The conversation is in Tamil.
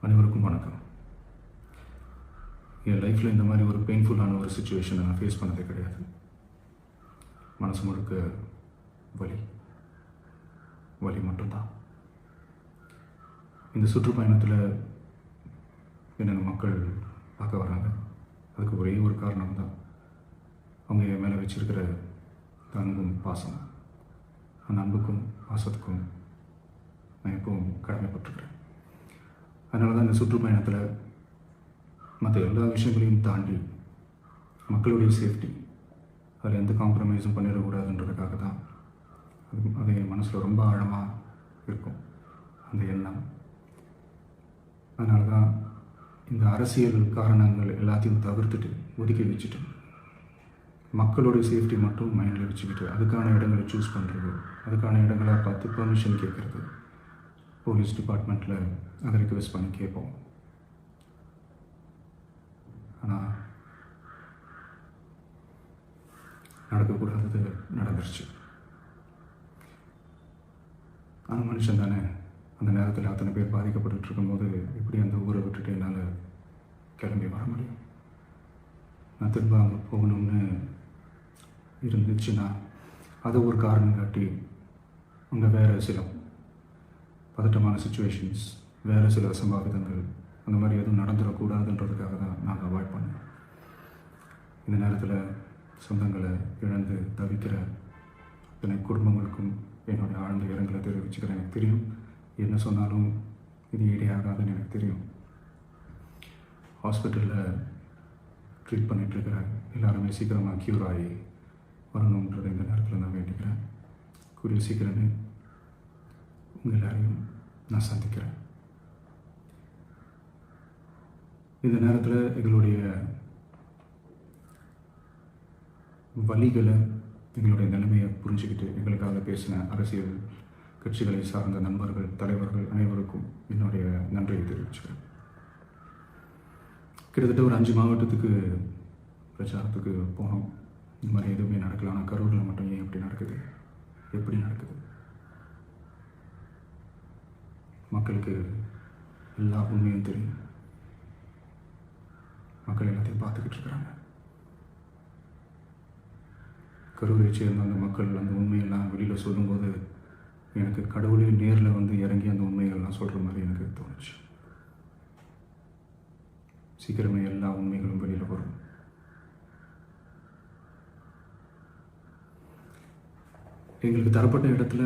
அனைவருக்கும் வணக்கம். என் லைஃப்பில் இந்த மாதிரி ஒரு பெயின்ஃபுல்லான ஒரு சுச்சுவேஷனை நான் ஃபேஸ் பண்ணதே கிடையாது. மனசு முழுக்க வலி வலி மட்டும்தான். இந்த சுற்றுப்பயணத்தில் என்னென்ன மக்கள் பார்க்க வராங்க, அதுக்கு ஒரே ஒரு காரணம் தான், அவங்க என் மேலே வச்சிருக்கிற அன்பும் பாசம். அந்த அன்புக்கும் பாசத்துக்கும் நான் எப்பவும் கடமைப்பட்டிருக்கிறேன். அதனால தான் இந்த சுற்றுப்பயணத்தில் மற்ற எல்லா விஷயங்களையும் தாண்டி மக்களுடைய சேஃப்டி, அதில் எந்த காம்ப்ரமைஸும் பண்ணிடக்கூடாதுன்றதுக்காக தான் அது என் மனசில் ரொம்ப ஆழமாக இருக்கும் அந்த எண்ணம். அதனால தான் இந்த அரசியல் காரணங்கள் எல்லாத்தையும் தவிர்த்துட்டு ஒதுக்கி வச்சுட்டு மக்களுடைய சேஃப்டி மட்டும் மைண்டில் வச்சுக்கிட்டு அதுக்கான இடங்களை சூஸ் பண்ணுறது, அதுக்கான இடங்களை பார்த்து பெர்மிஷன் கேட்குறது, போலீஸ் டிபார்ட்மெண்ட்டில் அதை ரிக்வெஸ்ட் பண்ணி கேட்போம். ஆனால் நடக்கக்கூடாதது நடந்துருச்சு. ஆனால் மனுஷன் தானே, அந்த நேரத்தில் அத்தனை பேர் பாதிக்கப்பட்டு இருக்கும்போது எப்படி அந்த ஊரை விட்டுட்டு என்னால் கிளம்பி வர முடியும்? நான் திரும்ப அங்கே போகணும்னு இருந்துச்சுன்னா அதை ஒரு காரணம் காட்டி அங்கே வேறு சில பதட்டமான சுச்சுவேஷன்ஸ், வேறு சில அசம்பாவிதங்கள், அந்த மாதிரி எதுவும் நடந்துடக்கூடாதுன்றதுக்காக தான் நாங்கள் அவாய்ட் பண்ணோம். இந்த நேரத்தில் சொந்தங்களை இழந்து தவிக்கிற அத்தனை குடும்பங்களுக்கும் என்னுடைய ஆழ்ந்த இரங்கலை தெரிவிச்சுக்கிறேன். எனக்கு தெரியும், என்ன சொன்னாலும் இது ஈடையாகாதுன்னு எனக்கு தெரியும். ஹாஸ்பிட்டலில் ட்ரீட் பண்ணிகிட்ருக்கிற எல்லாருமே சீக்கிரமாக க்யூர் ஆகி வரணுன்றதை இந்த நேரத்தில் நான் வேண்டிக்கிறேன். கூடிய சீக்கிரமே உங்கள் எல்லாரையும் நான் சந்திக்கிறேன். இந்த நேரத்தில் எங்களுடைய வலிகளை, எங்களுடைய நிலைமையை புரிஞ்சுக்கிட்டு எங்களுக்காக பேசின அரசியல் கட்சிகளை சார்ந்த நண்பர்கள், தலைவர்கள் அனைவருக்கும் என்னுடைய நன்றியை தெரிவிச்சுக்கிறேன். கிட்டத்தட்ட ஒரு 5 மாவட்டத்துக்கு பிரச்சாரத்துக்கு போனோம். இந்த மாதிரி எதுவுமே நடக்கல. ஆனால் கரூரில் மட்டும் ஏன் எப்படி நடக்குது? எப்படி நடக்குது? மக்களுக்கு எல்லா உண்மையும் தெரியும். மக்கள் எல்லாத்தையும் பார்த்துக்கிட்டு இருக்கிறாங்க. கரூரை சேர்ந்த அந்த மக்கள் அந்த உண்மையெல்லாம் வெளியில் சொல்லும்போது எனக்கு கடவுளே நேரில் வந்து இறங்கி அந்த உண்மைகள்லாம் சொல்கிற மாதிரி எனக்கு தோணுச்சு. சீக்கிரமே எல்லா உண்மைகளும் வெளியில் வரும். எங்களுக்கு தரப்பட்ட இடத்துல